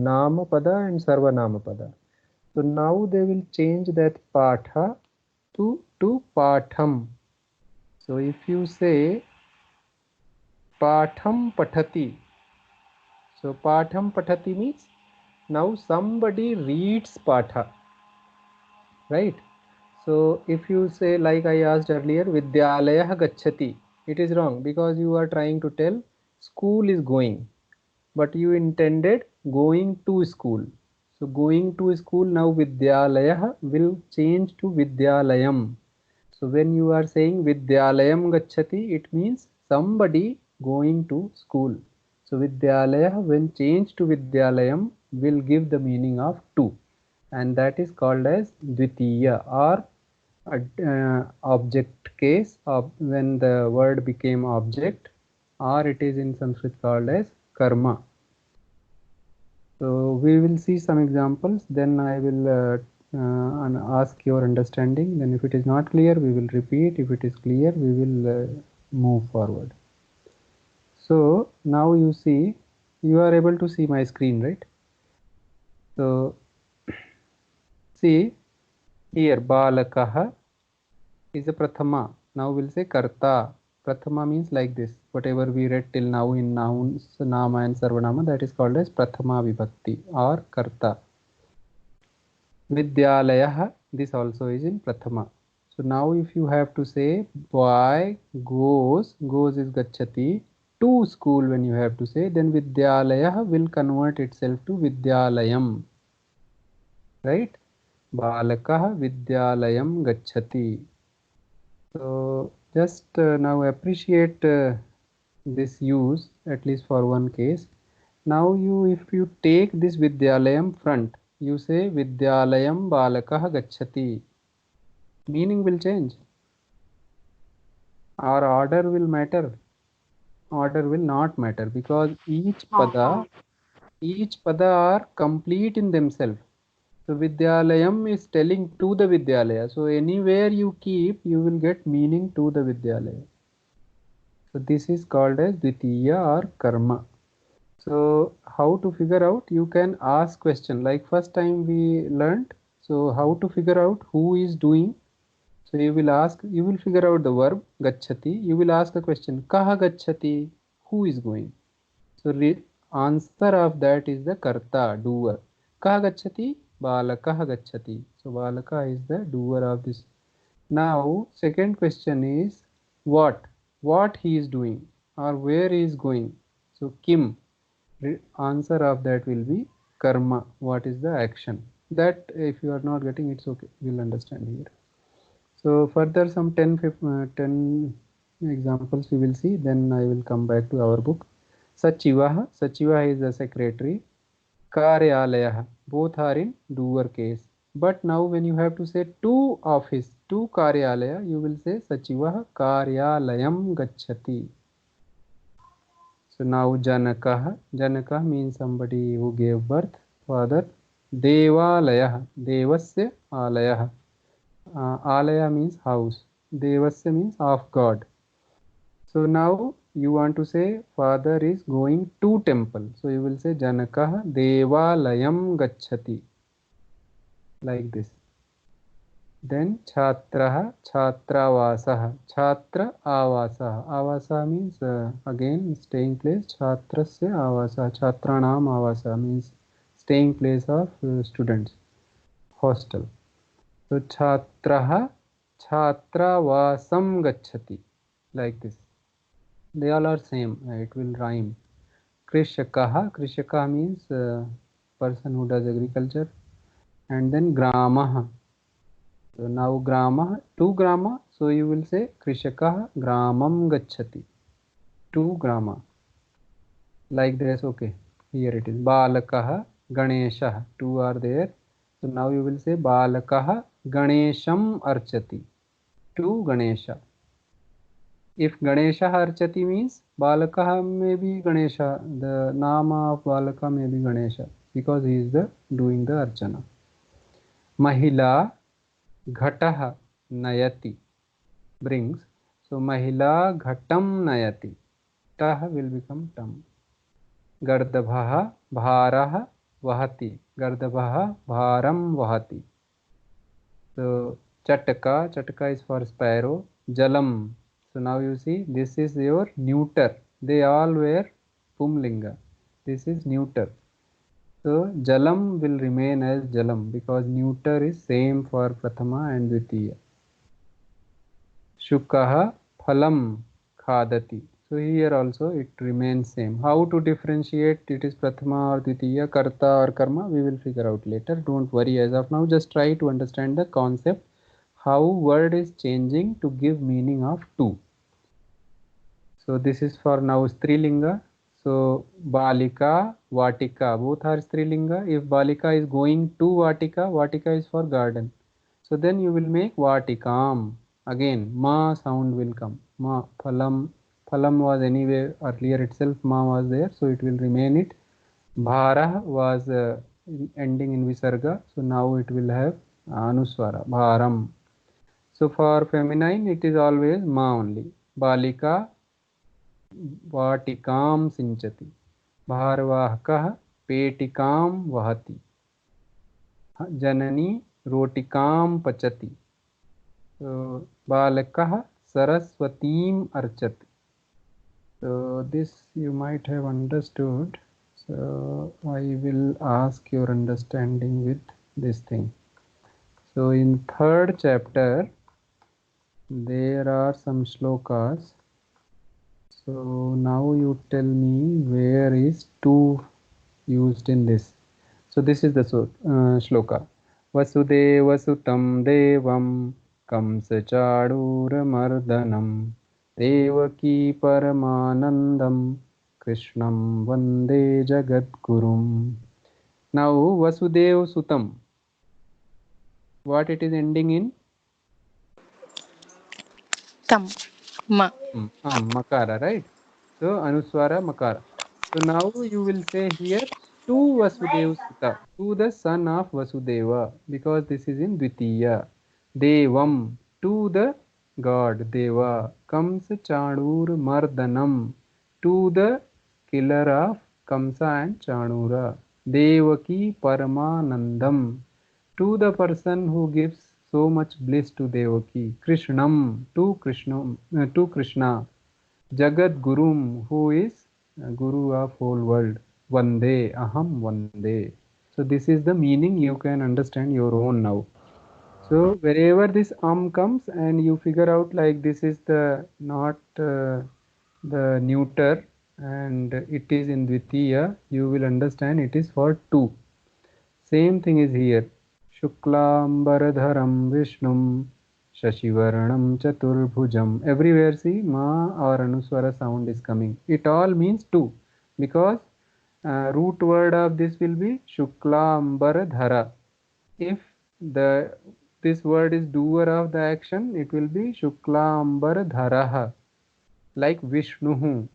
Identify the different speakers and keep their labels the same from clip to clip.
Speaker 1: Namapada and Sarvanamapada. So now they will change that patha to patham. So if you say patham pathati, so patham pathati means now somebody reads patha, right? So if you say, like I asked earlier, Vidyalayah gacchati, it is wrong because you are trying to tell school is going, but you intended going to school. So going to school, now Vidyalayah will change to Vidyalayam. So when you are saying Vidyalayam gacchati, it means somebody going to school. So Vidyalayah when changed to Vidyalayam will give the meaning of two, and that is called as Dvitiya, or object case of when the word became object, or it is in Sanskrit called as karma. So we will see some examples, then I will ask your understanding. Then if it is not clear, we will repeat. If it is clear, we will move forward. So now you see, you are able to see my screen, right? So see here, balakah is a prathama. Now we'll say karta. Prathama means like this. Whatever we read till now in nouns, nama and sarvanama, that is called as prathama vibhakti or karta. Vidyalayah, this also is in prathama. So now if you have to say boy goes is gacchati to school, when you have to say, then Vidyalayah will convert itself to Vidyalayam, right? Balakah Vidyalayam gacchati. So just now appreciate this use, at least for one case. Now if you take this Vidyalayam front, you say Vidyalayam balakah gacchati, meaning will change. Our order will matter. Order will not matter because each pada are complete in themselves. So Vidyalayam is telling to the Vidyalaya. So anywhere you keep, you will get meaning to the Vidyalaya. So this is called as Dvitiya or karma. So how to figure out? You can ask question, like first time we learned. So how to figure out who is doing? So you will ask, you will figure out the verb gacchati. You will ask the question, kaha gacchati? Who is going? So answer of that is the karta, doer. Kaha gacchati? Balakah gacchati. So balaka is the doer of this. Now second question is what he is doing or where he is going. So kim, answer of that will be karma. What is the action? That if you are not getting, it's okay, we'll understand here. So further some 10 examples we will see, then I will come back to our book. Sachivaha, Sachiva is the secretary. Karyalayah, both are in doer case. But now when you have to say to office, to Karyalaya, you will say Sachivaha Karyalayam gacchati. So now Janakah, Janakah means somebody who gave birth, father. Devalayah, Devasya Alayah. Alaya means house. Devasya means of God. So now you want to say father is going to temple. So you will say Janakah Devalayam gacchati. Like this. Then Chhatraha Chhatravasah. Chhatra Avasah. Avasa means again staying place. Chhatrasya Avasa. Chhatranam Avasa means staying place of students. Hostel. So Chhatraha Chhatravasam gacchati. Like this. They all are same. It will rhyme. Krishakaha. Krishaka means person who does agriculture. And then Gramaha. So now Grama, to Grama. So you will say Krishakaha Gramam gacchati. To Grama. Like this, okay. Here it is. Balakaha Ganesha. Two are there. So now you will say Balakaha Ganesham archati. To Ganesha. If Ganesha archati means Balakaha may be Ganesha. The nama of Balaka may be Ganesha because he is the doing the archana. Mahila Ghataha Nayati brings. So Mahila Ghatam Nayati. Tah will become tam. Gardabhaha Bharaha vahati. Gardabah bharam vahati. So Chataka is for sparrow. Jalam. So now you see this is your neuter. They all were Pumlinga. This is neuter. So Jalam will remain as Jalam because neuter is same for Prathama and Dvitiya. Shukaha phalam khadati. So here also it remains same. How to differentiate it is Prathama or Dvitiya, Karta or Karma, we will figure out later. Don't worry as of now. Just try to understand the concept. How word is changing to give meaning of two. So this is for now Strilinga. So Balika, Vatika, both are Strilinga. If Balika is going to Vatika, Vatika is for garden. So then you will make Vatikam. Again, Ma sound will come. Ma, Phalam. Phalam was anyway earlier itself, Ma was there, so it will remain it. Bhara was ending in Visarga, so now it will have Anuswara, Bharam. So for feminine, it is always Ma only. Balika, वाटिकां सिंचति. भारवाहकः पेटिकां वहति. जननी रोटिकां पचति. बालकः सरस्वतीं अर्चति. So this you might have understood. So I will ask your understanding with this thing. So in third chapter there are some shlokas. So now you tell me where is two used in this. So this is the shloka. Vasudeva sutam devam kamsa chadura mardanam devaki paramanandam krishnam vande jagadgurum. Now Vasudeva sutam. What it is ending in?
Speaker 2: Tam. Ma.
Speaker 1: Makara, right? So Anuswara Makara. So now you will say here to Vasudeva Suta, to the son of Vasudeva, because this is in Dvitiya. Devam, to the god Deva. Kamsa Chanur Mardanam, to the killer of Kamsa and Chanura. Devaki Paramanandam, to the person who gives so much bliss to Devaki. Krishnam, to Krishna. Jagat Gurum, who is Guru of whole world. Vande, Aham Vande. So this is the meaning. You can understand your own now. So wherever this comes and you figure out like this is the not the neuter and it is in Dvitiya, you will understand it is for two. Same thing is here. Shuklambaradharam Vishnum Shashivaranam Chaturbhujam. Everywhere see Ma or Anuswara sound is coming. It all means two because root word of this will be Shuklambaradhara. If this word is doer of the action, it will be Shuklambaradharaha, like Vishnuhu.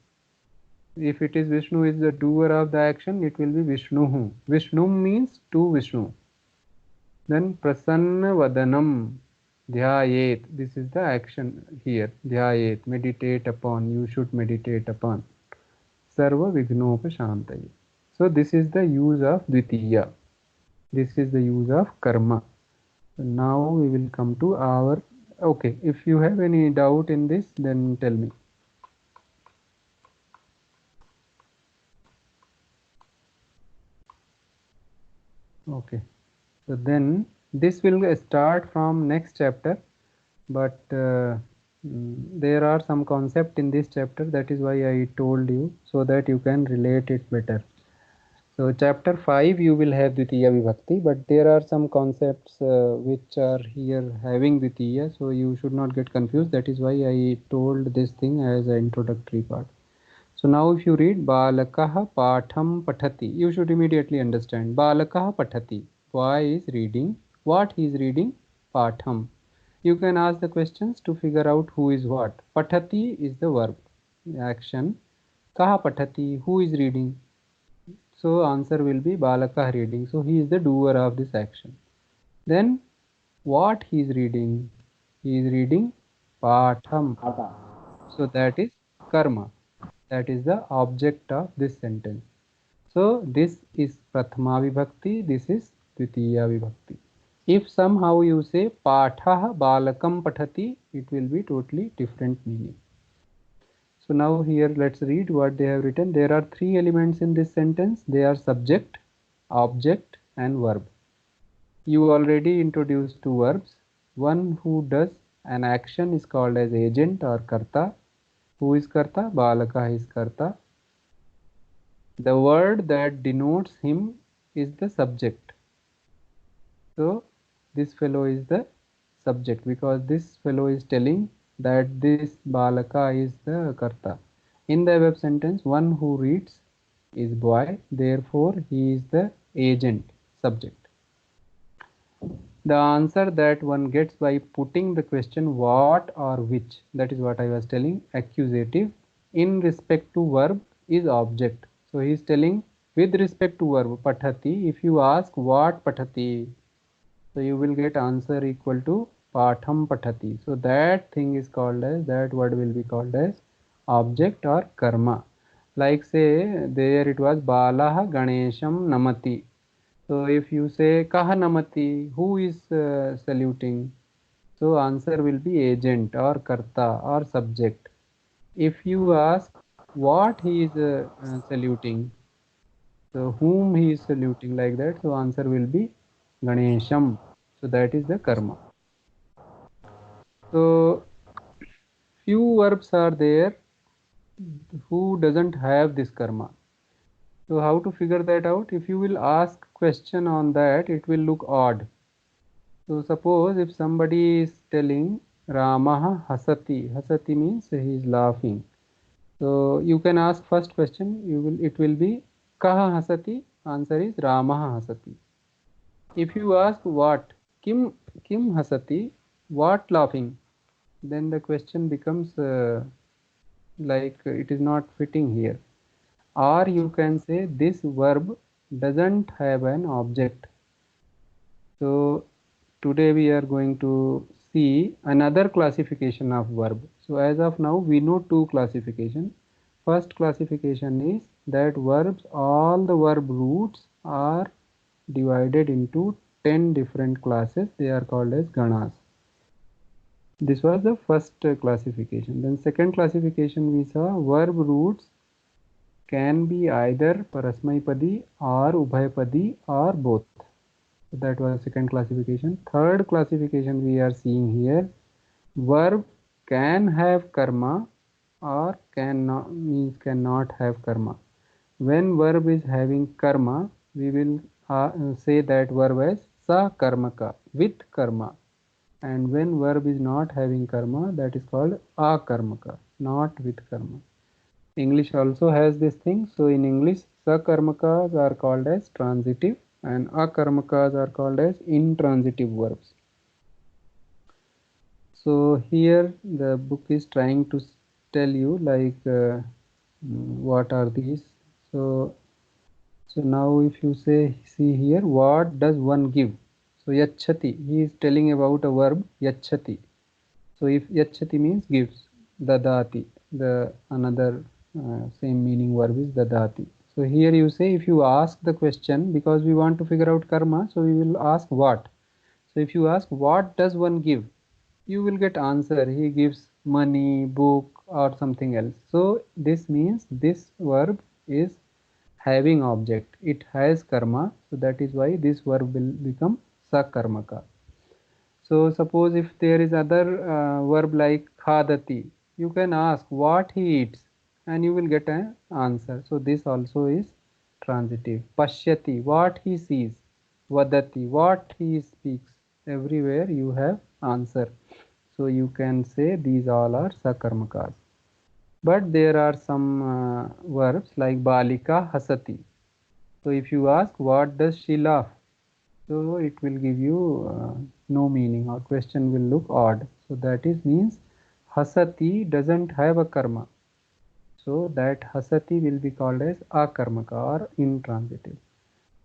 Speaker 1: If it is Vishnu is the doer of the action, it will be Vishnuhu. Vishnu means to Vishnu. Then Prasanna Vadanam Dhyayet. This is the action here. Dhyayet. Meditate upon. You should meditate upon. Sarva Vignopashantaye. So this is the use of Dvitiya. This is the use of karma. So now we will come to our. Okay, if you have any doubt in this, then tell me. Okay. So then this will start from next chapter, but there are some concept in this chapter. That is why I told you so that you can relate it better. So chapter 5 you will have Dvitiya Vibhakti, but there are some concepts which are here having Dvitiya, so you should not get confused. That is why I told this thing as an introductory part. So now if you read Balakah Patham Pathati, you should immediately understand. Balakah Pathati. Why is reading? What he is reading? Patham. You can ask the questions to figure out who is what. Pathati is the verb, action. Kaha Pathati, who is reading? So answer will be Balakah reading. So he is the doer of this action. Then what he is reading? He is reading Patham. So that is karma. That is the object of this sentence. So this is Prathama Vibhakti, this is Dvitiya Vibhakti. If somehow you say Patha Balakam Pathati, it will be totally different meaning. So now here let's read what they have written. There are three elements in this sentence. They are subject, object and verb. You already introduced two verbs. One who does an action is called as agent or karta. Who is karta? Balaka is karta. The word that denotes him is the subject. So this fellow is the subject because this fellow is telling that this balaka is the karta. In the above sentence, one who reads is boy, therefore he is the agent, subject. The answer that one gets by putting the question what or which, that is what I was telling, accusative, in respect to verb is object. So he is telling with respect to verb pathati, if you ask what pathati, so you will get answer equal to patham pathati. So that thing is called as, that word will be called as object or karma. Like say there it was Balah Ganesham Namati. So if you say Kaha Namati, who is saluting? So answer will be agent or karta or subject. If you ask what he is saluting, so whom he is saluting, like that, so answer will be Ganesham. So that is the karma. So few verbs are there who doesn't have this karma. So how to figure that out? If you will ask question on that, it will look odd. So suppose if somebody is telling Ramaha hasati, hasati means he is laughing. So you can ask first question, it will be Kaha hasati, answer is Ramaha hasati. If you ask what, Kim hasati, what laughing, then the question becomes like it is not fitting here. Or you can say this verb doesn't have an object. So today we are going to see another classification of verb. So as of now we know two classification. First classification is that verbs, all the verb roots are divided into 10 different classes. They are called as ganas. This was the first classification. Then second classification we saw verb roots can be either parasmaipadi or ubhayapadi or both. So that was second classification. Third classification we are seeing here, verb can have karma or cannot have karma. When verb is having karma, we will say that verb as sa karmaka, with karma. And when verb is not having karma, that is called akarmaka, not with karma. English also has this thing. So in English, sakarmakas are called as transitive and akarmakas are called as intransitive verbs. So here the book is trying to tell you like what are these. So now if you see here, what does one give? So yachati, he is telling about a verb yachati. So if yachati means gives, dadati, the another same meaning verb is dadati. So here you say if you ask the question, because we want to figure out karma, so we will ask what. So if you ask what does one give, you will get answer. He gives money, book or something else. So this means this verb is having object. It has karma. So that is why this verb will become sakarmaka. So suppose if there is other verb like khadati, you can ask what he eats and you will get an answer. So this also is transitive. Pashyati, what he sees. Vadati, what he speaks. Everywhere you have answer. So you can say these all are sakarmakas. But there are some verbs like balika hasati. So if you ask what does she laugh, so it will give you no meaning or question will look odd. So that is means hasati doesn't have a karma. So that hasati will be called as akarmaka or intransitive.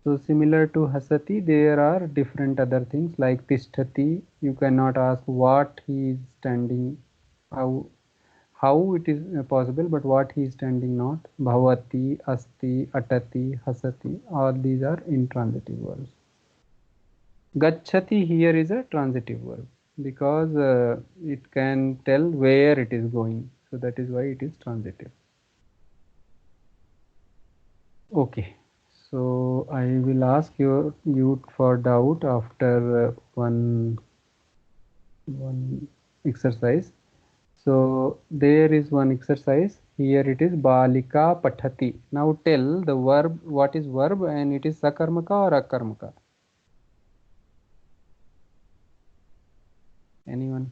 Speaker 1: So similar to hasati, there are different other things like tisthati. You cannot ask what he is standing, how it is possible, but what he is standing not. Bhavati, asti, atati, hasati, all these are intransitive verbs. Gacchati here is a transitive verb because it can tell where it is going. So that is why it is transitive. Okay. So I will ask you for doubt after one exercise. So there is one exercise. Here it is Balika Pathati. Now tell the verb, what is verb, and it is sakarmaka or akarmaka? Anyone?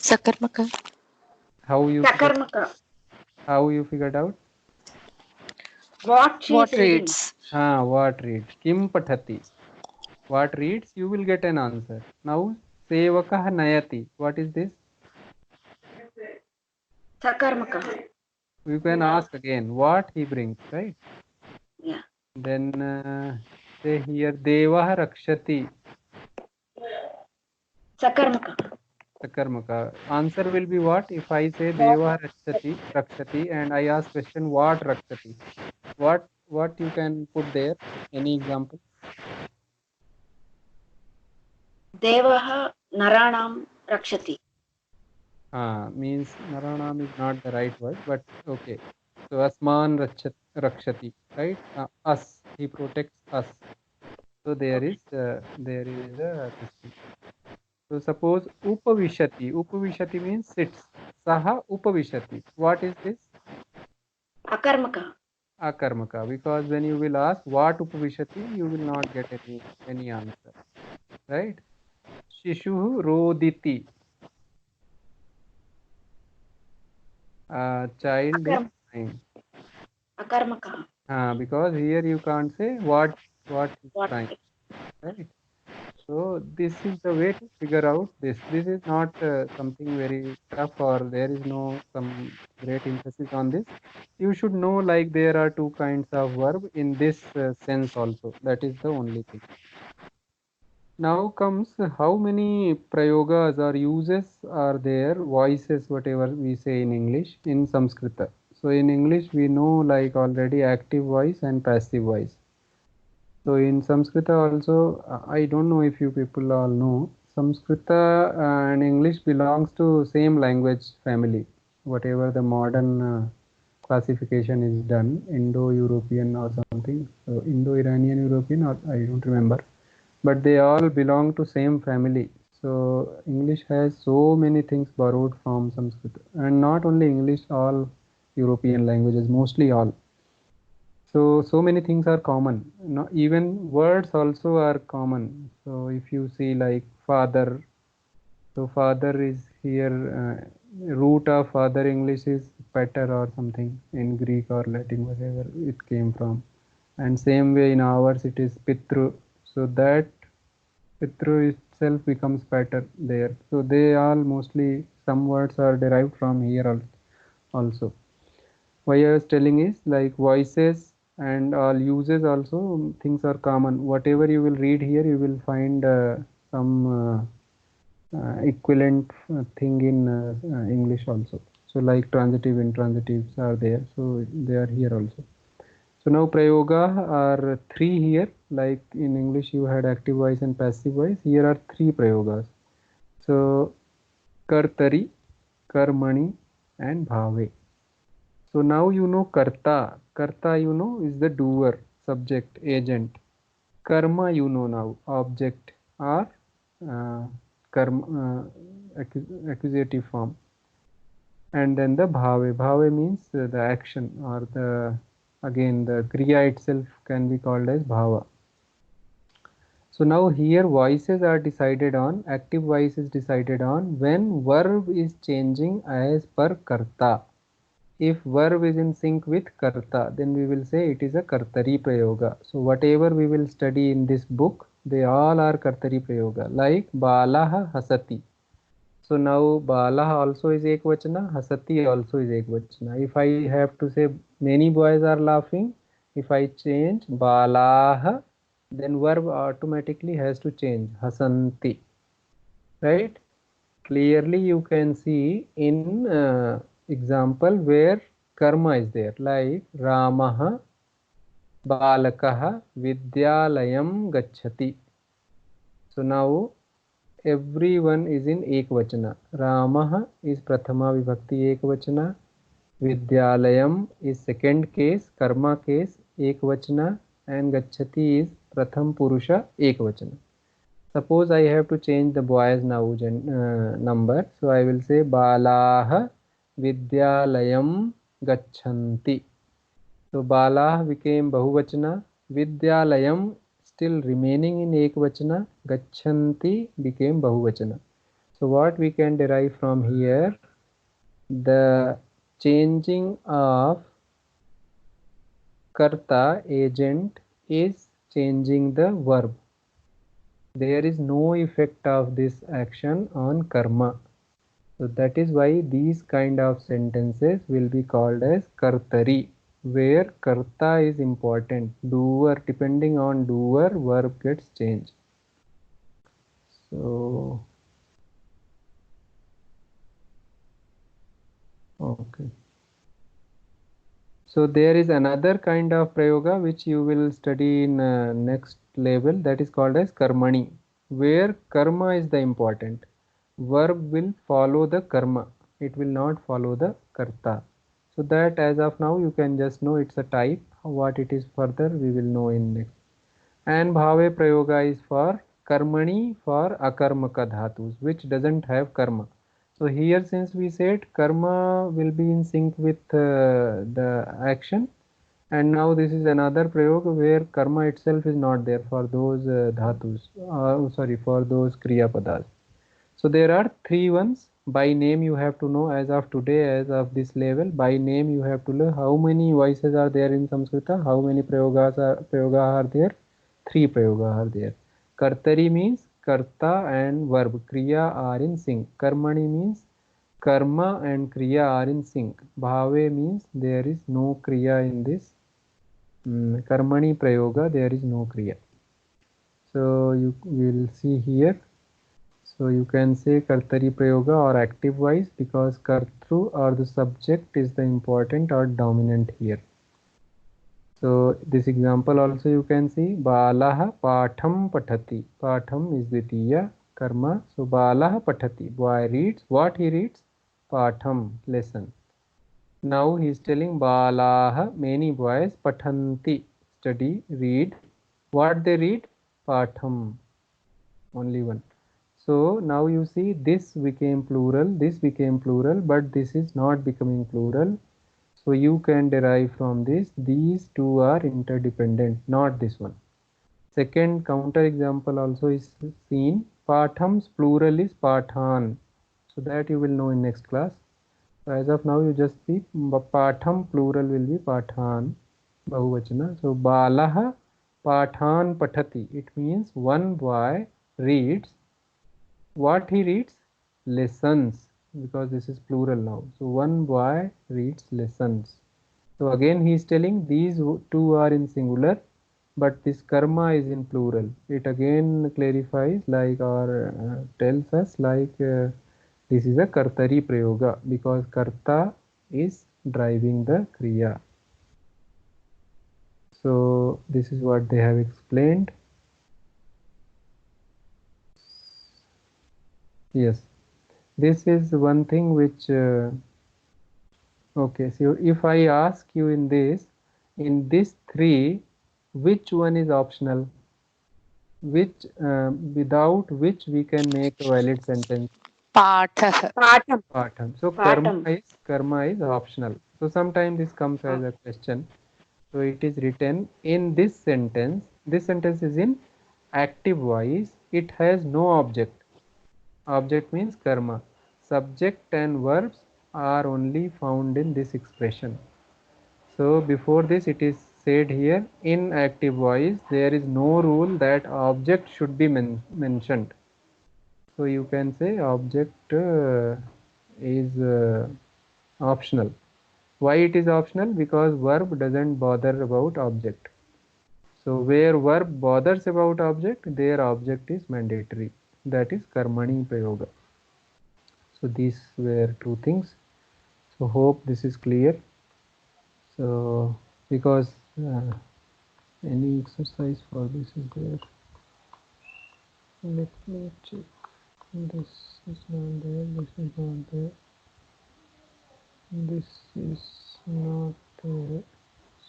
Speaker 2: Sakarmaka.
Speaker 1: How you
Speaker 3: Sakarmaka.
Speaker 1: how you figured out?
Speaker 3: What she is
Speaker 2: What
Speaker 3: reading.
Speaker 2: reads?
Speaker 1: What reads? Kim pathati. What reads? You will get an answer. Now sevakah nayati. What is this?
Speaker 3: Sakarmaka.
Speaker 1: You can ask again. What he brings, right?
Speaker 3: Yeah.
Speaker 1: Then say here devah rakshati.
Speaker 3: Sakarmaka.
Speaker 1: Sakarmaka. Answer will be what? If I say devah rakshati and I ask question what rakshati. What you can put there? Any example?
Speaker 3: Devaha Naranam Rakshati.
Speaker 1: Means Naranam is not the right word, but okay. So Asman Rakshati, right? Us, he protects us. So there is a this thing. So suppose Upavishati. Upavishati means sits. Saha Upavishati. What is this?
Speaker 3: Akarmaka.
Speaker 1: Akarmaka. Because when you will ask what Upavishati, you will not get any answer. Right? Shishu Roditi. Child is crying.
Speaker 3: Akarmaka.
Speaker 1: Because here you can't say what is
Speaker 3: What?
Speaker 1: crying, right? So this is the way to figure out this. This is not something very tough, or there is no some great emphasis on this. You should know like there are two kinds of verb in this sense also. That is the only thing. Now comes how many prayogas or uses are there, voices, whatever we say in English, in Sanskrita. So in English we know like already active voice and passive voice. So in Sanskrita also, I don't know if you people all know, Sanskrita and English belongs to same language family. Whatever the modern classification is done, Indo-European or something, so Indo-Iranian European, or I don't remember, but they all belong to same family. So English has so many things borrowed from Sanskrit, and not only English, all European languages, mostly all. So many things are common. No, even words also are common. So if you see like father, so father is here, root of father English is pater or something in Greek or Latin, whatever it came from. And same way in ours it is pitru. So that pitru itself becomes pater there. So they all mostly, some words are derived from here also. Why I was telling is like voices and all uses also things are common. Whatever you will read here, you will find some equivalent thing in English also. So like transitive, intransitives are there. So they are here also. So now prayoga are three here. Like in English, you had active voice and passive voice. Here are three prayogas. So kartari, karmani, and bhave. So now you know karta. Karta you know is the doer, subject, agent. Karma you know now, object or uh, karma, accusative form. And then the bhave. Bhave means the action, or again the kriya itself can be called as bhava. So now here voices are decided on, active voice is decided on when verb is changing as per karta. If verb is in sync with karta, then we will say it is a kartari prayoga. So whatever we will study in this book, they all are kartari prayoga. Like balaha hasati. So now balaha also is ekvachana, hasati also is ekvachana. If I have to say many boys are laughing, if I change balaha, then verb automatically has to change hasanti. right? Clearly you can see in example where karma is there, like Ramah Balakah Vidyalayam Gacchati. So now everyone is in Ekvachana. Ramah is Prathama Vibhakti Ekvachana. Vidyalayam is second case, karma case, Ekvachana, and Gacchati is Pratham Purusha Ekvachana. Suppose I have to change the boys now number, so I will say Balah Vidyalayam Gachanti. So Balah became Bahuvachana, Vidyalayam still remaining in Ekvachana, Gachanti became Bahuvachana. So what we can derive from here, the changing of Karta agent is changing the verb. There is no effect of this action on karma. So that is why these kind of sentences will be called as kartari, where karta is important. Doer, depending on doer, verb gets changed. So, okay. So there is another kind of prayoga which you will study in next level, that is called as karmani, where karma is the important. Verb will follow the karma, it will not follow the karta. So that as of now you can just know it's a type. What it is further we will know in next. And bhave prayoga is for karmani, for akarmaka dhatus, which doesn't have karma. So here since we said karma will be in sync with the action, and now this is another prayoga where karma itself is not there for those dhatus, for those kriya padas. So there are three ones. By name you have to know as of today, as of this level. By name you have to know how many voices are there in Samskrita, how many prayoga are there. Three prayoga are there. Kartari means karta and verb. Kriya are in sync. Karmani means karma and kriya are in sync. Bhave means there is no kriya in this. Karmani prayoga, there is no kriya. So you will see here. So you can say kartari prayoga or active voice, because kartru or the subject is the important or dominant here. So this example also you can see balah patham pathati. Patham is dvitiya karma. So balah pathati, boy reads. What he reads? Patham, lesson. Now he is telling balah, many boys, pathanti, study, read. What they read? Patham, only one. So now you see this became plural, this became plural, but this is not becoming plural. So you can derive from this, these two are interdependent, not this one. Second counter example also is seen. Patham's plural is pathan. So that you will know in next class. So as of now you just see patham plural will be pathan, bahuvachana. So balah pathan pathati. It means one boy reads. What he reads? Lessons, because this is plural now. So one boy reads lessons. So again he is telling these two are in singular, but this karma is in plural. It again clarifies like, or tells us like this is a kartari prayoga, because karta is driving the kriya. So this is what they have explained. Yes, this is one thing which okay, so if I ask you in this three, which one is optional? Which without which we can make a valid sentence?
Speaker 2: पाठः
Speaker 3: Patham.
Speaker 1: Patham. So
Speaker 3: Patham.
Speaker 1: karma is optional. So sometimes this comes as a question. So it is written in this sentence. This sentence is in active voice. It has no object. Object means karma. Subject and verbs are only found in this expression. So before this it is said here, in active voice there is no rule that object should be mentioned. So you can say object is optional. Why it is optional? Because verb doesn't bother about object. So where verb bothers about object, their object is mandatory. that is karmani prayoga. So these were two things. So hope this is clear. So because any exercise for this is there. Let me check. This is not there. This is not there. This is not there.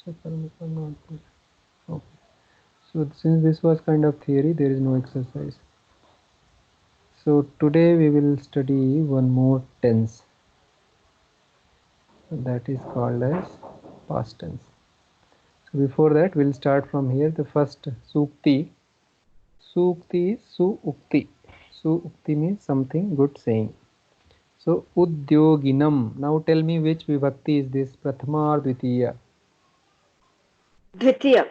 Speaker 1: Sakarmaka not there. Okay. So since this was kind of theory, there is no exercise. So today we will study one more tense. That is called as past tense. So before that, we'll start from here. The first sukti. Sukti is su-ukti. Su-ukti means something good saying. So udyoginam. Now tell me which vibhakti is this? Prathama or dvitiya?
Speaker 3: Dvitiya.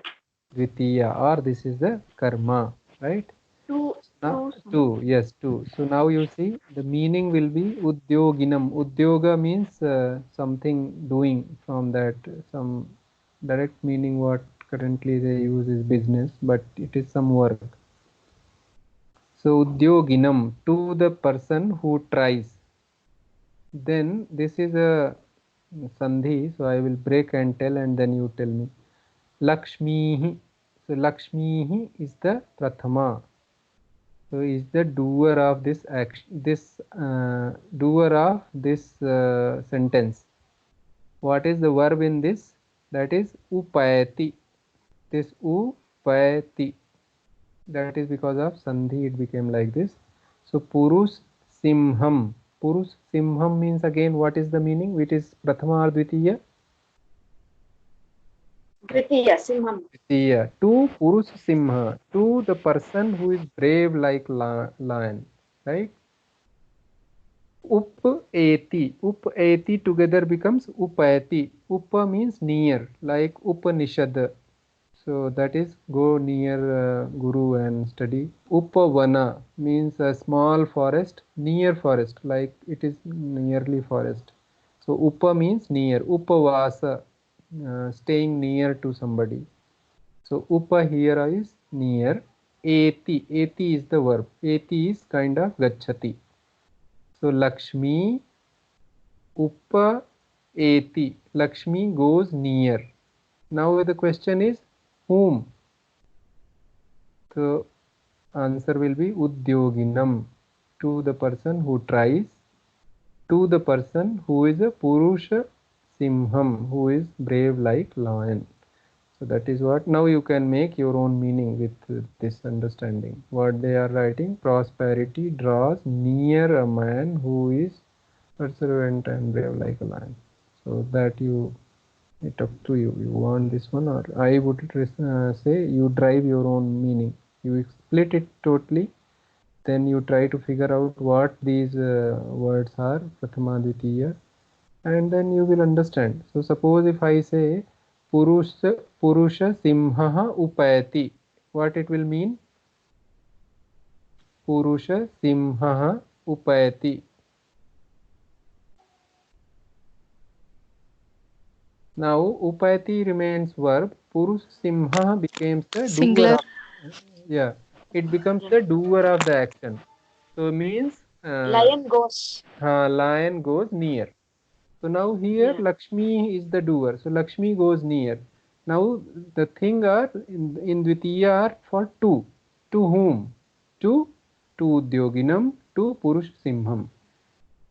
Speaker 1: Dvitiya, or this is the karma, right?
Speaker 3: Two.
Speaker 1: Two, yes, two. So now you see the meaning will be udyoginam. Udyoga means something doing from that. Some direct meaning what currently they use is business, but it is some work. So udyoginam, to the person who tries. Then this is a sandhi, so I will break and tell, and then you tell me. Lakshmihi. So Lakshmihi is the prathama. So is the doer of this action, this doer of this sentence. What is the verb in this? That is upayati. This upayati. That is because of sandhi it became like this. So purush simham. Purush simham means again what is the meaning? Which is prathama or dvitiya?
Speaker 3: Dvitiya, simham.
Speaker 1: Dvitiya. To purush simha. To the person who is brave like lion. Right? Up-eti. Up-eti together becomes upayati. Upa means near, like Upanishad. So that is go near Guru and study. Upavana means a small forest, near forest, like it is nearly forest. So Upa means near. Upavasa, staying near to somebody. So Upa here is near. Eti. Eti is the verb. Eti is kind of gachati. So Lakshmi Upa eti. Lakshmi goes near. Now the question is whom? The answer will be Udyoginam. To the person who tries. To the person who is a Purusha Simham, who is brave like lion. So that is what. Now you can make your own meaning with this understanding. What they are writing, prosperity draws near a man who is perseverant and brave like a lion. So that you, it's up to you. You want this one, or I would say you drive your own meaning. You split it totally. Then you try to figure out what these words are, Prathama, Dvitiya, and then you will understand. So suppose if I say Purusha Simhaha Upayati, what it will mean? Purusha Simhaha Upayati. Now Upayati remains verb. Purush Simha becomes the doer
Speaker 2: Singular.
Speaker 1: of, yeah, it becomes the doer of the action. So means
Speaker 3: Lion goes.
Speaker 1: lion goes near. So now here
Speaker 3: Yeah.
Speaker 1: Lakshmi is the doer. So Lakshmi goes near. Now the thing are in Dvitiya are for two. To whom? To Udyoginam, to Purush Simham.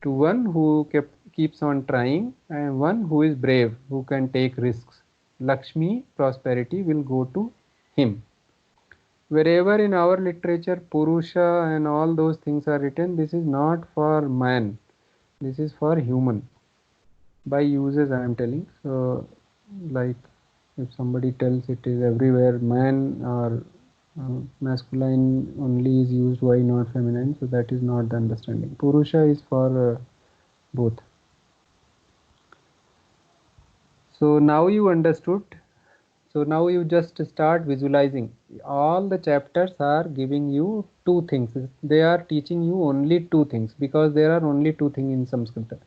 Speaker 1: To one who keeps on trying, and one who is brave, who can take risks. Lakshmi, prosperity, will go to him. Wherever in our literature Purusha and all those things are written, this is not for man, this is for human. By uses I am telling. So like if somebody tells it is everywhere man or masculine only is used, why not feminine? So that is not the understanding. Purusha is for both. So now you understood. So now you just start visualizing. All the chapters are giving you two things. They are teaching you only two things because there are only two things in Sanskrit.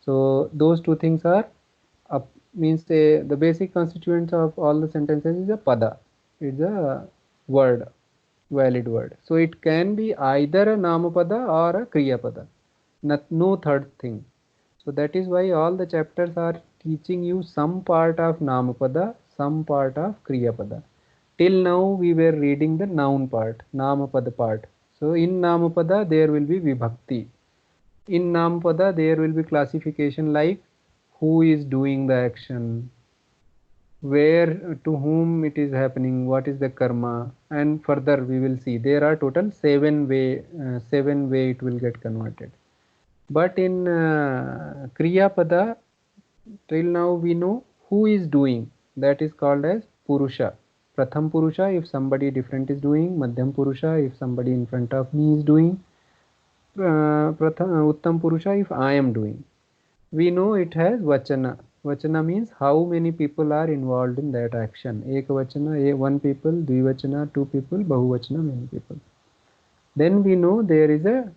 Speaker 1: So those two things are means the basic constituents of all the sentences is a pada. It's a word. valid word. So it can be either a Namapada or a Kriyapada. No third thing. So that is why all the chapters are teaching you some part of Namapada, some part of Kriyapada. Till now we were reading the noun part, Namapada part. So in Namapada there will be Vibhakti. In Namapada there will be classification like who is doing the action, where, to whom it is happening, what is the karma, and further we will see there are total seven way it will get converted. But in Kriya Pada, till now we know who is doing, that is called as Purusha. Pratham Purusha if somebody different is doing, Madhyam Purusha if somebody in front of me is doing, Uttam Purusha if I am doing. We know it has Vachana. Vachana means how many people are involved in that action. Ekavachana, one people, Dvivachana, two people, Bahuvachana, many people. Then we know there is a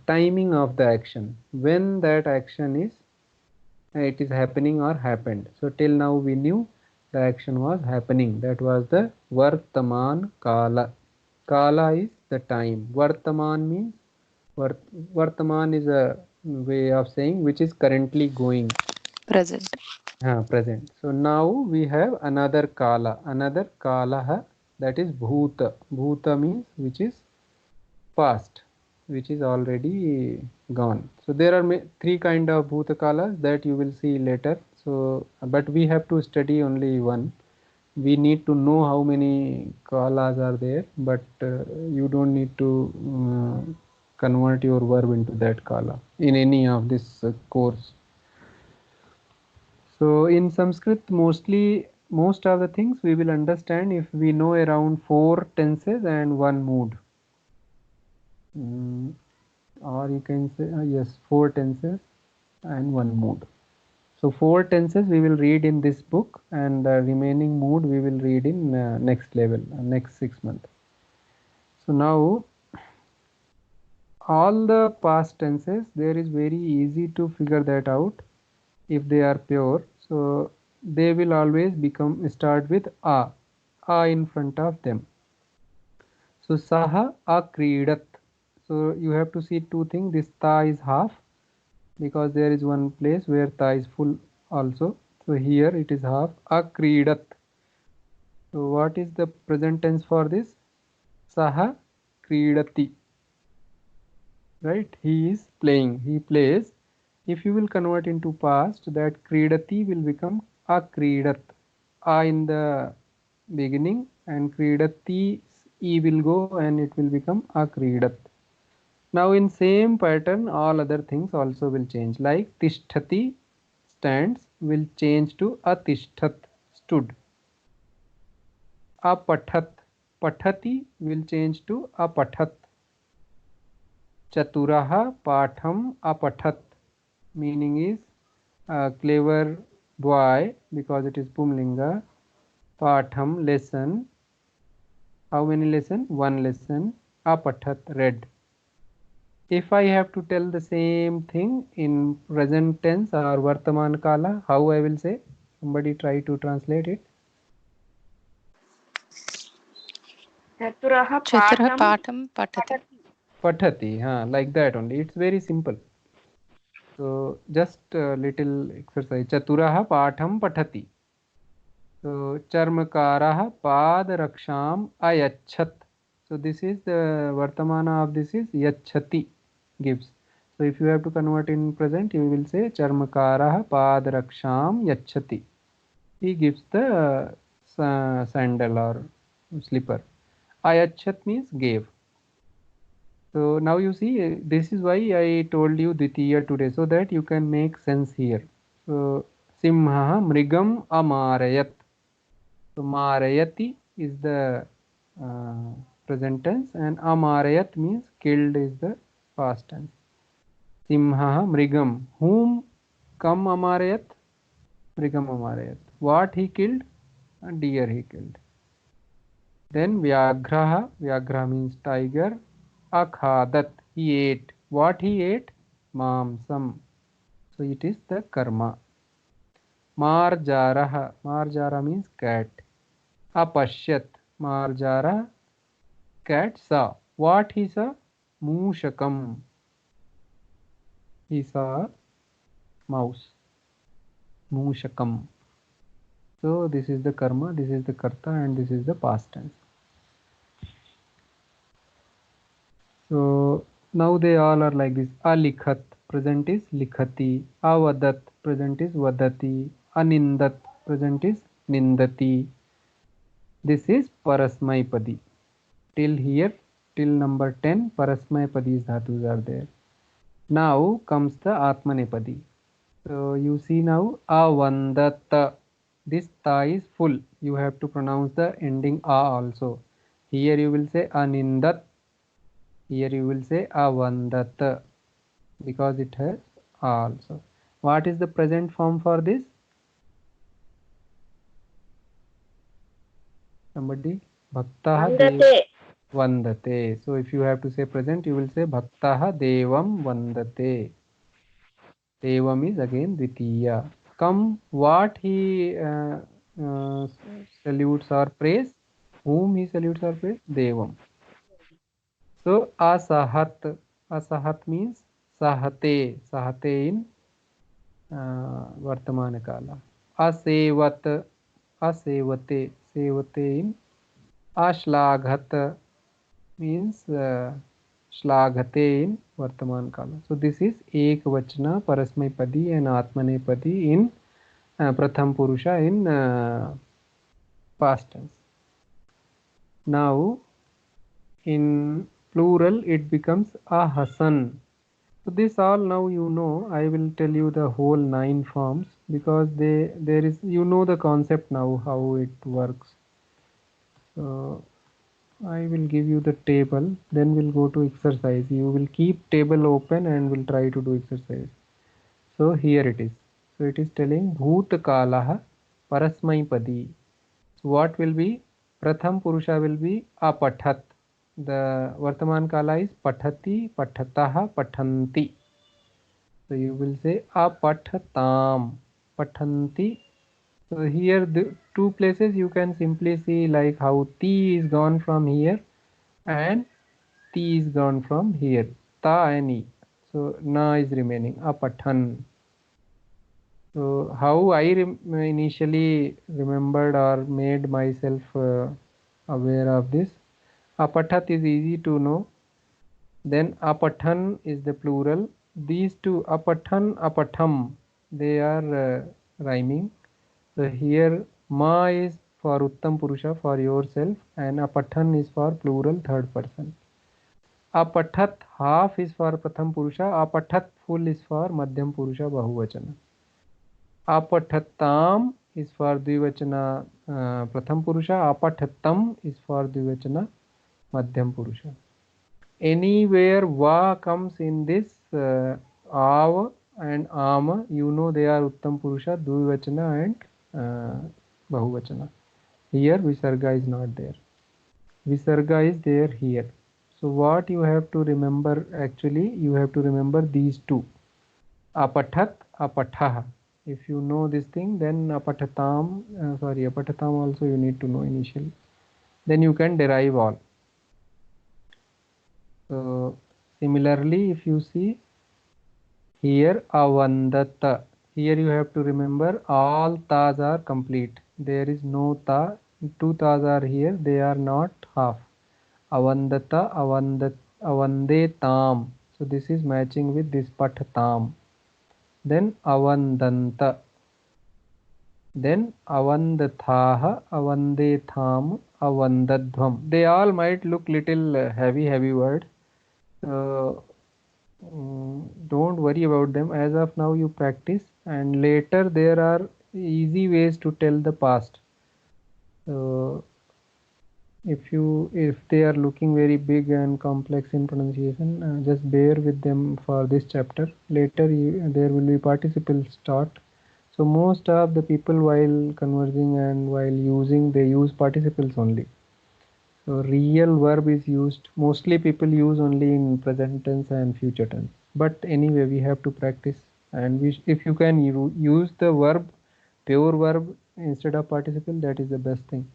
Speaker 1: timing of the action, when that action is it is happening or happened. So till now we knew the action was happening, that was the Vartaman Kala. Kala is the time. Vartaman means Vartaman is a way of saying which is currently going.
Speaker 2: Present.
Speaker 1: Present. So now we have another Kala, that is Bhuta. Bhuta means which is past, which is already gone. So there are three kind of Bhuta Kalas that you will see later. So but we have to study only one. We need to know how many Kalas are there, but you don't need to convert your verb into that Kala in any of this course. So in Sanskrit, most of the things we will understand if we know around 4 tenses and 1 mood. Or you can say, yes, 4 tenses and 1 mood. So 4 tenses we will read in this book, and the remaining mood we will read in next level, next 6 months. So now all the past tenses, there is very easy to figure that out if they are pure. So they will always start with a in front of them. So saha akridat. So you have to see two things. This ta is half because there is one place where ta is full also. So here it is half. Akridat. So what is the present tense for this? Saha kridati. Right? He is playing. He plays. If you will convert into past, that kridati will become akridat. A in the beginning, and kridati e will go and it will become akridat. Now in same pattern all other things also will change, like tishtati stands will change to atishtat stood. Apathat pathati will change to apathat. Chaturaha patham apathat, meaning is a clever boy because it is Pumlinga. Patham lesson. How many lesson? One lesson. Apathat read. If I have to tell the same thing in present tense or Vartaman Kala, how I will say? Somebody try to translate it.
Speaker 3: Chaturah
Speaker 2: Chaturah
Speaker 3: patham
Speaker 2: patham patati.
Speaker 1: Pathati, like that only. It's very simple. So just a little exercise. Chaturaha patham pathati. So charmakaraha pad raksham ayachat. So this is the Vartamana of this is yachati gives. So if you have to convert in present, you will say charmakaraha pad raksham yachati. He gives the sandal or slipper. Ayachat means gave. So now you see, this is why I told you Dvitiya today, so that you can make sense here. So Simha Mrigam Amarayat. So Marayati is the present tense, and Amarayat means killed is the past tense. Simha Mrigam. Whom kam Amarayat? Mrigam Amarayat. What he killed? A deer he killed. Then Vyagraha. Vyagra means tiger. Akhadat. He ate. What he ate? Mamsam. So it is the karma. Marjaraha. Marjara means cat. Apashyat. Marjara cat saw. What he saw? Mooshakam. He saw mouse. Mooshakam. So this is the karma, this is the karta, and this is the past tense. So now they all are like this. Alikhat, present is likhati. Avadat, present is vadati. Anindat, present is nindati. This is parasmaipadi. Till here, till number 10, parasmaipadis dhatus are there. Now comes the atmanepadi. So you see now avandata. This ta is full. You have to pronounce the ending a also. Here you will say anindat. Here you will say avandat because it has a also. What is the present form for this? Somebody? Bhaktaha
Speaker 3: Vandate.
Speaker 1: vandate. So if you have to say present, you will say Bhaktaha devam vandate. Devam is again Dvitiya. Come, what he salutes or praise? Whom he salutes or praise? Devam. So asahat. Asahat means sahate. Sahate in Vartamana Kala. Asevat. Asevate. Sevate in Ashlaghat means Shlaghate in Vartaman Kala. So this is Ekvachana, Parasmaipadi and Atmanepadi in Pratham Purusha in past tense. Now in plural it becomes Ahasan. So this all now you know. I will tell you the whole 9 forms because there is, you know, the concept now how it works. So I will give you the table, then we'll go to exercise. You will keep table open and we'll try to do exercise. So here it is. So it is telling Bhutkalaha Parasmaipadi. So what will be? Pratham Purusha will be Apathat. The Vartaman Kala is Pathati, Pathataha, Pathanti. So you will say Apathatam, Pathanti. So here the 2 places you can simply see like how T is gone from here and T is gone from here. Ta and E. So Na is remaining. Apathan. So how I initially remembered or made myself aware of this. Apathat is easy to know. Then apathan is the plural. These two, apathan, apatham, they are rhyming. So here ma is for Uttam Purusha, for yourself, and apathan is for plural third person. Apathat half is for Pratham Purusha, apathat full is for Madhyam Purusha Bahuvachana. Apathatam is for Dvivachana Pratham Purusha, apathatam is for Dvivachana Madhyam Purusha. Anywhere va comes in this av and ama, you know they are Uttam Purusha, Dvivachana and Bahuvachana. Here Visarga is not there. Visarga is there here. So what you have to remember, actually you have to remember these two. Apathat, apathaha. If you know this thing, then apathatam, apathatam also you need to know initially. Then you can derive all. So similarly, if you see here avandata, here you have to remember all tas are complete. There is no ta. 2 tas are here. They are not half. Avandata, avande tam. So this is matching with this pathatam. Then avandanta. Then avandathaha, avandetham, avandadhvam. They all might look little heavy word. Don't worry about them. As of now you practice, and later there are easy ways to tell the past. So if they are looking very big and complex in pronunciation, just bear with them for this chapter. Later there will be participles taught. So most of the people while conversing and while using, they use participles only. So real verb is used. Mostly people use only in present tense and future tense. But anyway, we have to practice. And if you can use the verb, pure verb instead of participle, that is the best thing.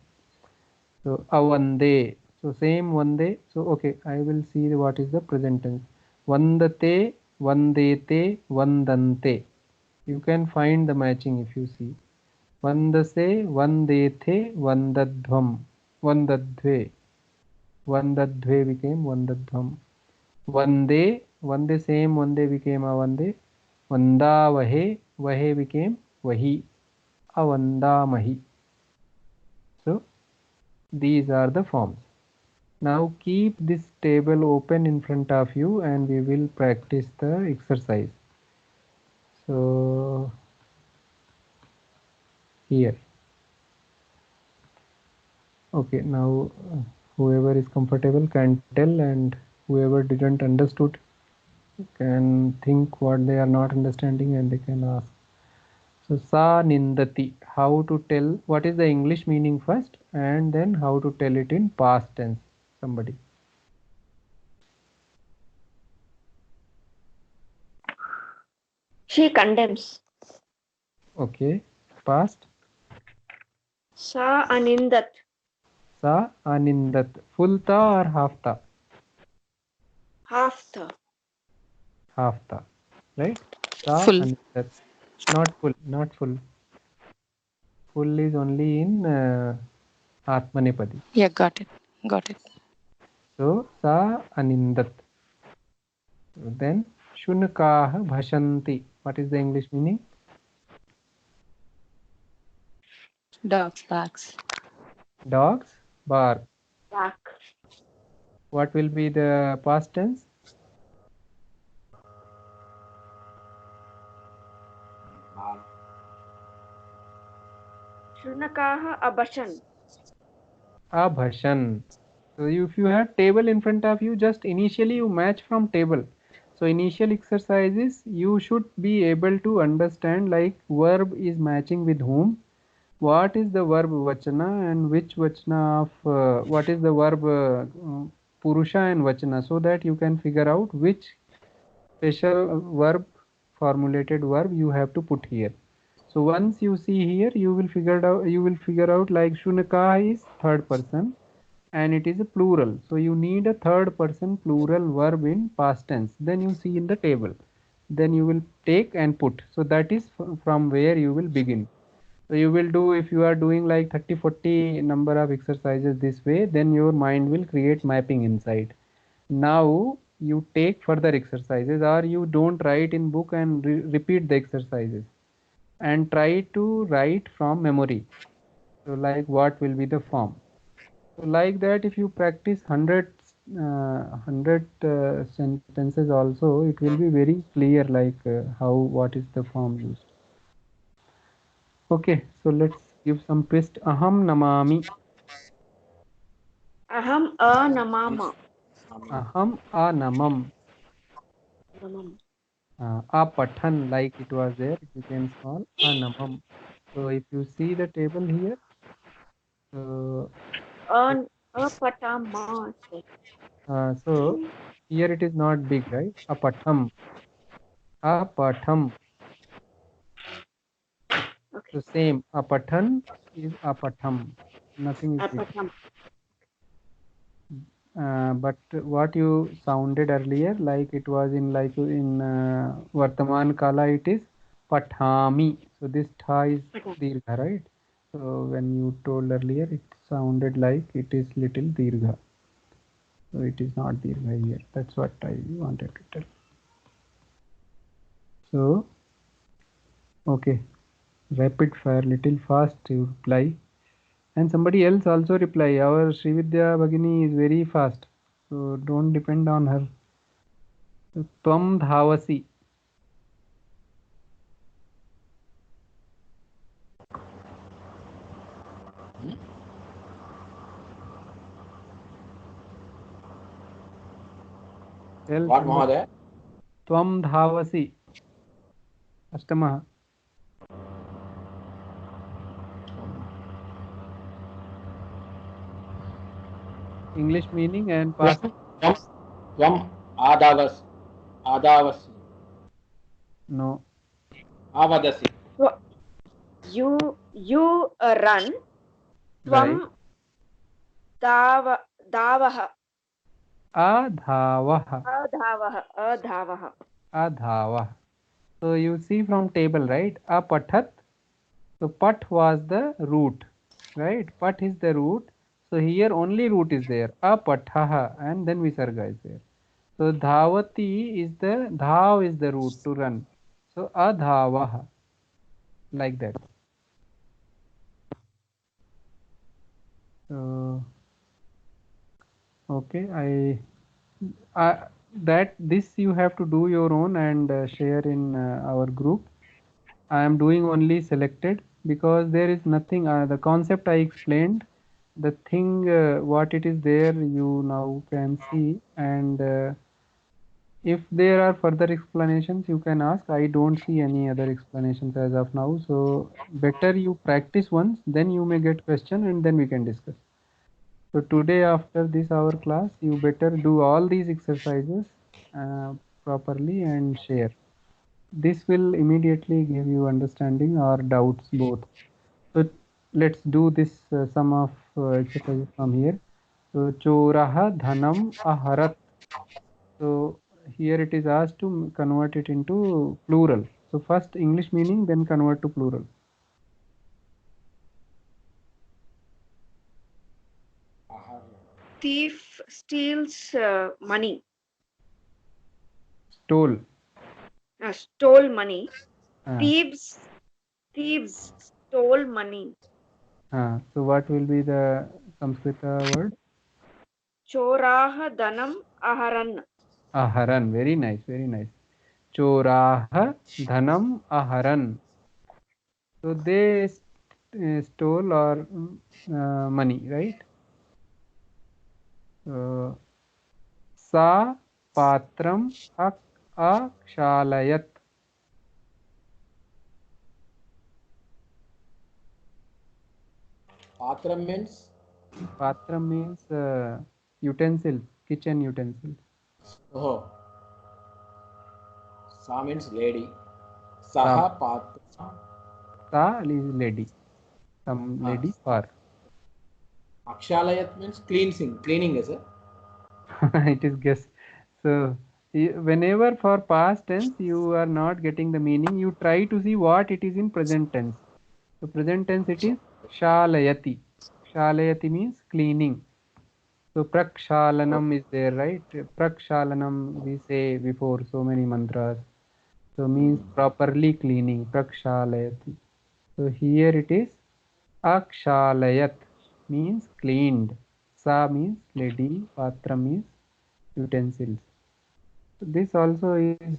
Speaker 1: So avande. So same vande. So okay, I will see what is the present tense. Vandate, vandete, vandante. You can find the matching if you see. Vandase, vandethe, vandadhvam, vandadhve. Vandadhve became vandadhvam. Vande, vande same vande became avande. Vandavahe, vahe became vahi. Avandamahi. So these are the forms. Now keep this table open in front of you and we will practice the exercise. So here. Okay, now whoever is comfortable can tell, and whoever didn't understood can think what they are not understanding and they can ask. So sa nindati, how to tell, what is the English meaning first and then how to tell it in past tense. Somebody.
Speaker 3: She condemns.
Speaker 1: Okay, past.
Speaker 3: Sa anindat.
Speaker 1: Sa anindat. Full ta or half ta?
Speaker 3: Half the.
Speaker 1: Half ta, right? Sa
Speaker 2: Full.
Speaker 1: anindat. Not full, not full. Full is only in Atmanepadi.
Speaker 2: Yeah, got it. Got it.
Speaker 1: So sa anindat. Then shunakah bhashanti. What is the English meaning?
Speaker 2: Dogs, barks.
Speaker 1: Dogs bark.
Speaker 3: Back.
Speaker 1: What will be the past tense?
Speaker 3: Shunakaha abashan.
Speaker 1: Abhashan. So if you have table in front of you, just initially you match from table. So initial exercises, you should be able to understand like verb is matching with whom, what is the verb vachana and which vachana of what is the verb purusha and vachana, so that you can figure out which special verb, formulated verb you have to put here. So once you see here, you will figure out like shunaka is third person and it is a plural. So you need a third person plural verb in past tense. Then you see in the table. Then you will take and put. So that is from where you will begin. So you will do, if you are doing like 30-40 number of exercises this way, then your mind will create mapping inside. Now you take further exercises, or you don't write in book and repeat the exercises and try to write from memory. So like what will be the form. So like that, if you practice 100 sentences also, it will be very clear like what is the form used. Okay, so let's give some twist. Aham namami.
Speaker 3: Aham anamama.
Speaker 1: Aham anamam.
Speaker 3: Namam.
Speaker 1: Apathan, like it was there, it became small. Anamam. So if you see the table here,
Speaker 3: Apatama.
Speaker 1: so here it is not big, right? Apatham. Apatham.
Speaker 3: Okay.
Speaker 1: So same. Apathan is apatham. Nothing is big.
Speaker 3: Apatam.
Speaker 1: But what you sounded earlier, like it was in Vartaman Kala, it is Pathami. So this tha is Dirgha, right? So when you told earlier, it sounded like it is little Dirgha. So it is not Dirgha here. That's what I wanted to tell. So, okay, rapid fire, little fast you reply. And somebody else also reply. Our Srividya Bhagini is very fast. So don't depend on her. Tvam dhavasi. Tell
Speaker 4: What,
Speaker 1: somebody.
Speaker 4: Mahoday?
Speaker 1: Tvam dhavasi. Astamah. English meaning and past.
Speaker 4: Tvam adavasi.
Speaker 1: No.
Speaker 4: Avadasi.
Speaker 3: You run.
Speaker 1: Right.
Speaker 3: Tvam Adhavah.
Speaker 1: Adhavah.
Speaker 3: Adhavah. Adhavah.
Speaker 1: Adhavah. So you see from table, right? Apathat. So pat was the root, right? Pat is the root. So here only root is there. Apathaha, and then visarga is there. So dhavati is the dhav is the root to run. So adhavaha, like that. So okay, that this you have to do your own and share in our group. I am doing only selected because there is nothing. The concept I explained, the thing what it is there you now can see, and if there are further explanations you can ask. I don't see any other explanations as of now. So better you practice once, then you may get question and then we can discuss. So today after this our class, you better do all these exercises properly and share. This will immediately give you understanding or doubts both. So let's do this sum of exercises from here. So choraha dhanam aharat. So here it is asked to convert it into plural. So first English meaning, then convert to plural.
Speaker 3: Thief steals money.
Speaker 1: Stole.
Speaker 3: Stole money.
Speaker 1: Uh,
Speaker 3: Thieves stole money.
Speaker 1: so what will be the Samskrita word?
Speaker 3: Choraha dhanam aharan.
Speaker 1: Aharan. Very nice. Very nice. Choraha dhanam aharan. So they stole or money, right? Sa patram akshalayat.
Speaker 4: Patram means?
Speaker 1: Patram means utensils, kitchen utensils.
Speaker 4: Oh. Sa means lady. Saha Patra.
Speaker 1: Sa is lady. Some lady for.
Speaker 4: Akshalayat means cleaning, is it?
Speaker 1: It is guess. So whenever for past tense you are not getting the meaning, you try to see what it is in present tense. So present tense it is shalayati. Shalayati means cleaning. So prakshalanam is there, right? Prakshalanam we say before so many mantras. So means properly cleaning. Prakshalayati. So here it is akshalayat means cleaned. Sa means lady. Patra means utensils. So this also is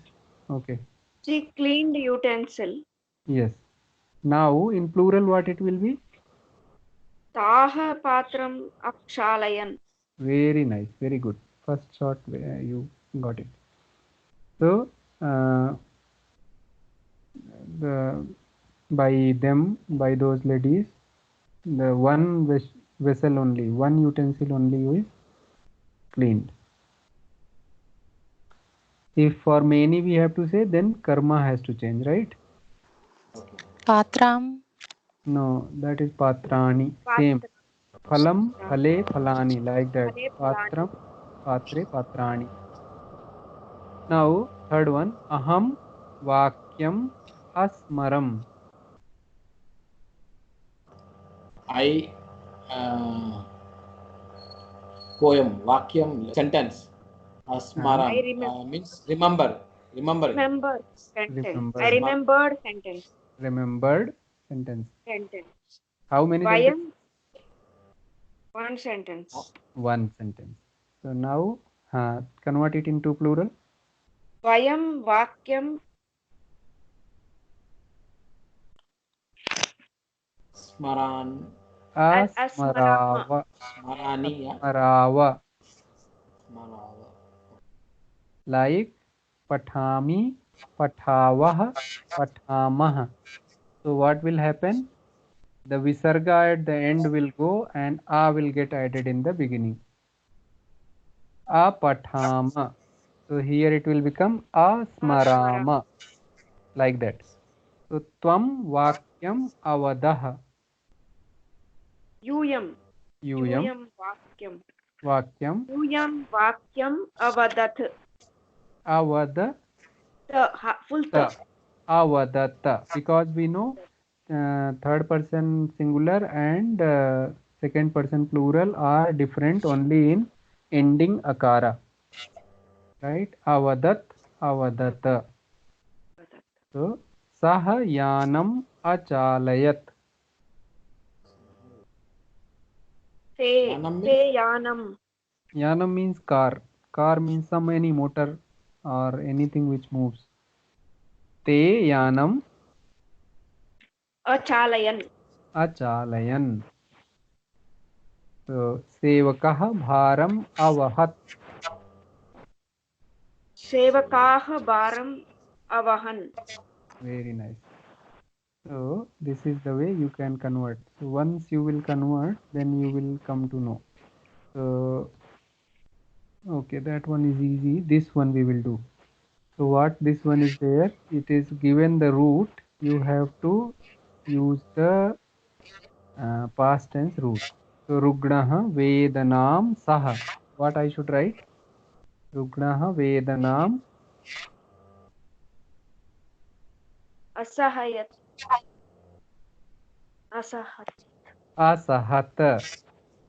Speaker 1: okay.
Speaker 3: She cleaned utensil.
Speaker 1: Yes. Now in plural what it will be?
Speaker 3: Taha patram akshalayan.
Speaker 1: Very nice. Very good. First shot you got it. So the by those ladies, the one vessel only, one utensil only is cleaned. If for many we have to say, then karma has to change, right?
Speaker 2: Patram.
Speaker 1: No, that is patrani. Same. Phalam, phale, phalani, like that. Patram, patre, patrani. Now, third one. Aham, vakyam, asmaram.
Speaker 4: I poem, vakyam, sentence. Asmaran
Speaker 3: I remember.
Speaker 4: means remembering.
Speaker 3: Remember sentence.
Speaker 1: Remembered.
Speaker 3: I remembered sentence.
Speaker 1: Remembered sentence.
Speaker 3: Sentence.
Speaker 1: How many sentences?
Speaker 3: Vayam. One sentence.
Speaker 1: One sentence. So now convert it into plural.
Speaker 3: Vayam vakyam
Speaker 4: Smaran.
Speaker 1: Asmarava.
Speaker 4: Smarani.
Speaker 1: Asmarava.
Speaker 4: Smarava.
Speaker 1: Like pathami, pathavah, pathamah. So what will happen? The visarga at the end will go and a will get added in the beginning. Apathama. So here it will become asmarama. Like that. So tvam vakyam avadah.
Speaker 3: Yuyam.
Speaker 1: Yuyam.
Speaker 3: Yuyam vakyam.
Speaker 1: Vakyam
Speaker 3: यूयं वाक्यम् अवदत्
Speaker 1: avada
Speaker 3: full
Speaker 1: ta avadata, because we know third person singular and second person plural are different only in ending akara, right? Avadat avadata. So saha yanam achalayat.
Speaker 3: ते
Speaker 4: Yanam
Speaker 3: ते
Speaker 4: means
Speaker 3: यानं
Speaker 1: Yanam means car. Car means some any motor or anything which moves. Te yanam
Speaker 3: अचालयन्
Speaker 1: achalayan. So sevakah bharam avahat.
Speaker 3: सेवकाः भारम् अवहन्.
Speaker 1: Very nice. So this is the way you can convert. So once you will convert, then you will come to know. So okay, that one is easy. This one we will do. So what this one is there? It is given the root. You have to use the past tense root. So rugnaha vedanam saha. What I should write? Rugnaha vedanam
Speaker 3: असहयत् असहत्
Speaker 1: asahat.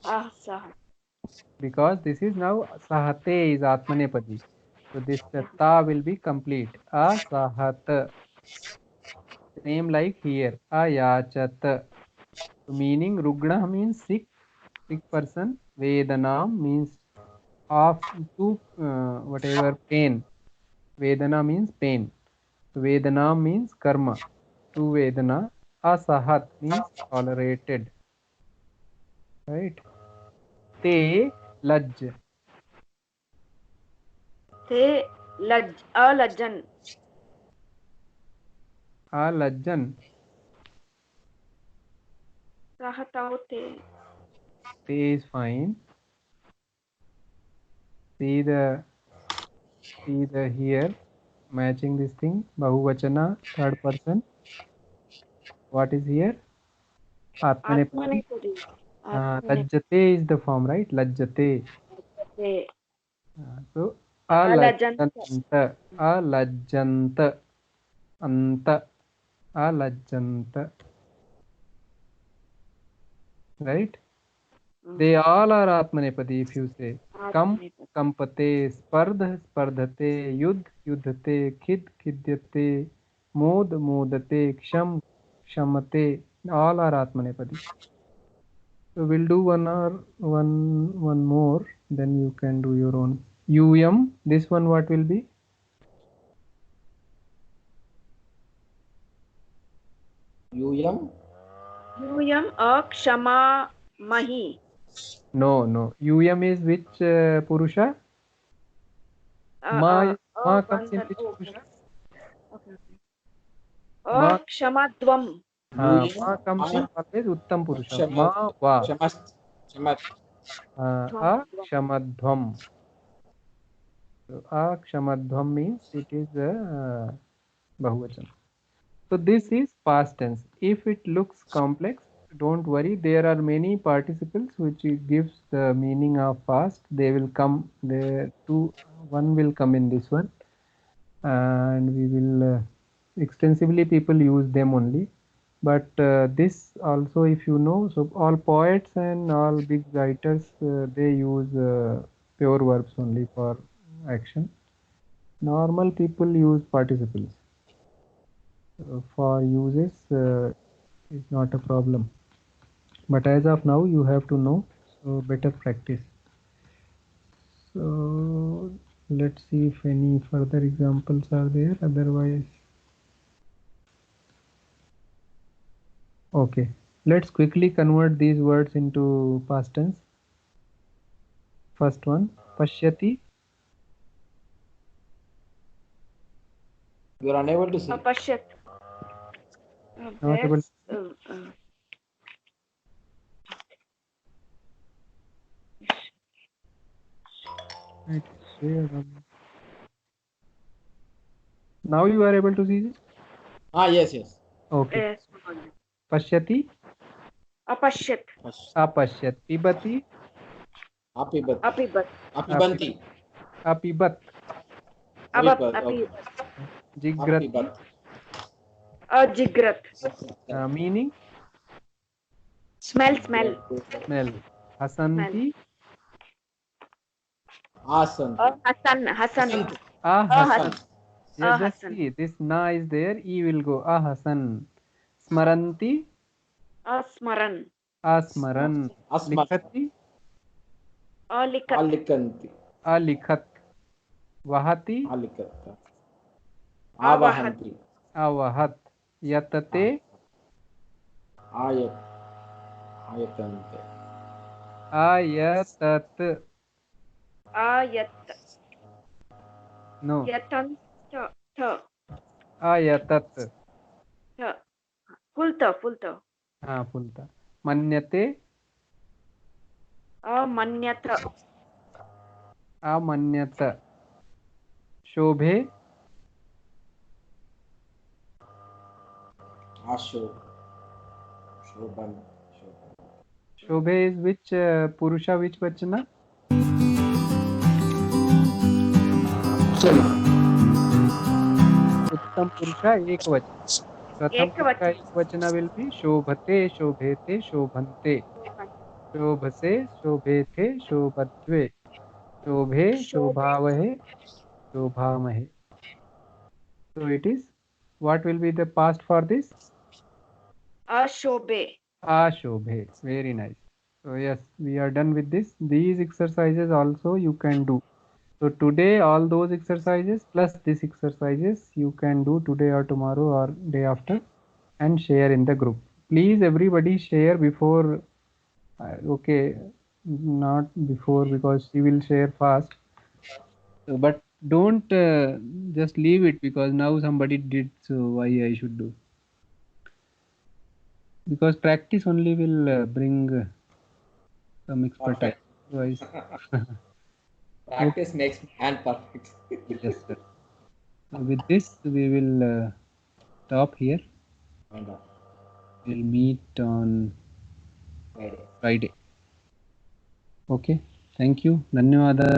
Speaker 3: असहत्.
Speaker 1: Because this is now sahate is atmanepadi. So this ta will be complete. Asahat. Same like here. Ayachat. So meaning rugna means sick person. Vedanam means of to whatever pain. Vedana means pain. So Vedana means karma. To Vedana. Asahat means tolerated. Right. Te lajj.
Speaker 3: ते अलज्जन्
Speaker 1: Alajjan.
Speaker 3: सहतौ ते
Speaker 1: Te is fine. See the here matching this thing. Bahuvachana third person. What is here? Atmanepadi.
Speaker 3: आत्मनेपदी
Speaker 1: Lajjate is the form, right? Lajjate.
Speaker 3: ते
Speaker 1: So
Speaker 3: अलजन्त
Speaker 1: alajjanta. Alajjanta. Anta. Alajjanta. Right? They all are Atmanepadi if you say. Kam, kampate, spardha, spardhate, yudh, yudhate, khid, khidyate, mod, modate, ksham, kshamate. All are Atmanepadi. So we'll do one more, then you can do your own. Uyam, this one what will be?
Speaker 4: Uyam.
Speaker 3: यूयम् अक्षमामहि
Speaker 1: No. Uyam is which Purusha? Ma comes in which Purusha? Ma,
Speaker 3: अक्षमत्वम्
Speaker 1: ma
Speaker 4: Uyam.
Speaker 1: comes in always Uttam Purusha. Ma va.
Speaker 4: Kshamat.
Speaker 1: Akshamadhvam. So akshamadhvam means it is Bahuvachan. So this is past tense. If it looks complex, don't worry. There are many participles which it gives the meaning of past. They will come. One will come in this one, and we will extensively people use them only. But this also, if you know, so all poets and all big writers they use pure verbs only for action. Normal people use participles. For uses is not a problem, but as of now you have to know, so better practice. So let's see if any further examples are there, otherwise okay, let's quickly convert these words into past tense. First one, pashyati.
Speaker 4: You are unable to see.
Speaker 3: अपश्यत्
Speaker 1: Not able. Right, now you are able to see this?
Speaker 4: Yes.
Speaker 1: Okay. Pashyati.
Speaker 3: अपश्यत्
Speaker 1: Apashyat. Pibati.
Speaker 4: Apibat.
Speaker 3: Apibat.
Speaker 4: Apibanti.
Speaker 1: Apibat.
Speaker 4: Apibat.
Speaker 3: Apibat.
Speaker 1: Jigrati.
Speaker 4: Apibat.
Speaker 3: Jigrat.
Speaker 1: Meaning
Speaker 3: Smell.
Speaker 1: smell. Hasanti.
Speaker 4: Asan.
Speaker 3: Hasan.
Speaker 4: Hasan.
Speaker 1: Hasan. Yes, just
Speaker 3: Hasan.
Speaker 1: see, this na is there, e will go. Hasan. Smaranti.
Speaker 3: Smaran.
Speaker 1: Asmaran.
Speaker 4: Asmaran.
Speaker 1: Likhati.
Speaker 3: Likat.
Speaker 4: Alikanti.
Speaker 1: Alikhat. Vahati.
Speaker 4: Alikat. Avahanti.
Speaker 1: Avahat. Yatate.
Speaker 4: Ayat. Ayatante.
Speaker 1: Ayatat.
Speaker 3: Ayat.
Speaker 1: No.
Speaker 3: Yatan. Ta.
Speaker 1: Ayatat.
Speaker 3: Ta. Fulta.
Speaker 1: Pulta. Manyate.
Speaker 3: Manyata.
Speaker 1: Amanyata. Shobhe.
Speaker 4: Ashok. Shobhan.
Speaker 1: Shobhe is which Purusha, which Vachana? Uttam Purusha, Ekvachana. Pratham Purusha, Ekvachana will be Shobhate, Shobhete, Shobhante. Shobhase, Shobhethe, Shobhadve. Shobhe, Shobhavahe, Shobhamahe. So it is, what will be the past for this?
Speaker 3: Ashobhe.
Speaker 1: Ashobhe. Very nice. So yes, we are done with this. These exercises also you can do. So today all those exercises plus these exercises you can do today or tomorrow or day after and share in the group. Please everybody share before, okay, not before because she will share fast. So, but don't just leave it because now somebody did, so why I should do? Because practice only will bring some expertise. Otherwise,
Speaker 4: Practice makes man perfect.
Speaker 1: yes, sir. So with this, we will stop here. We'll meet on Friday. Okay. Thank you. Dhanyawada.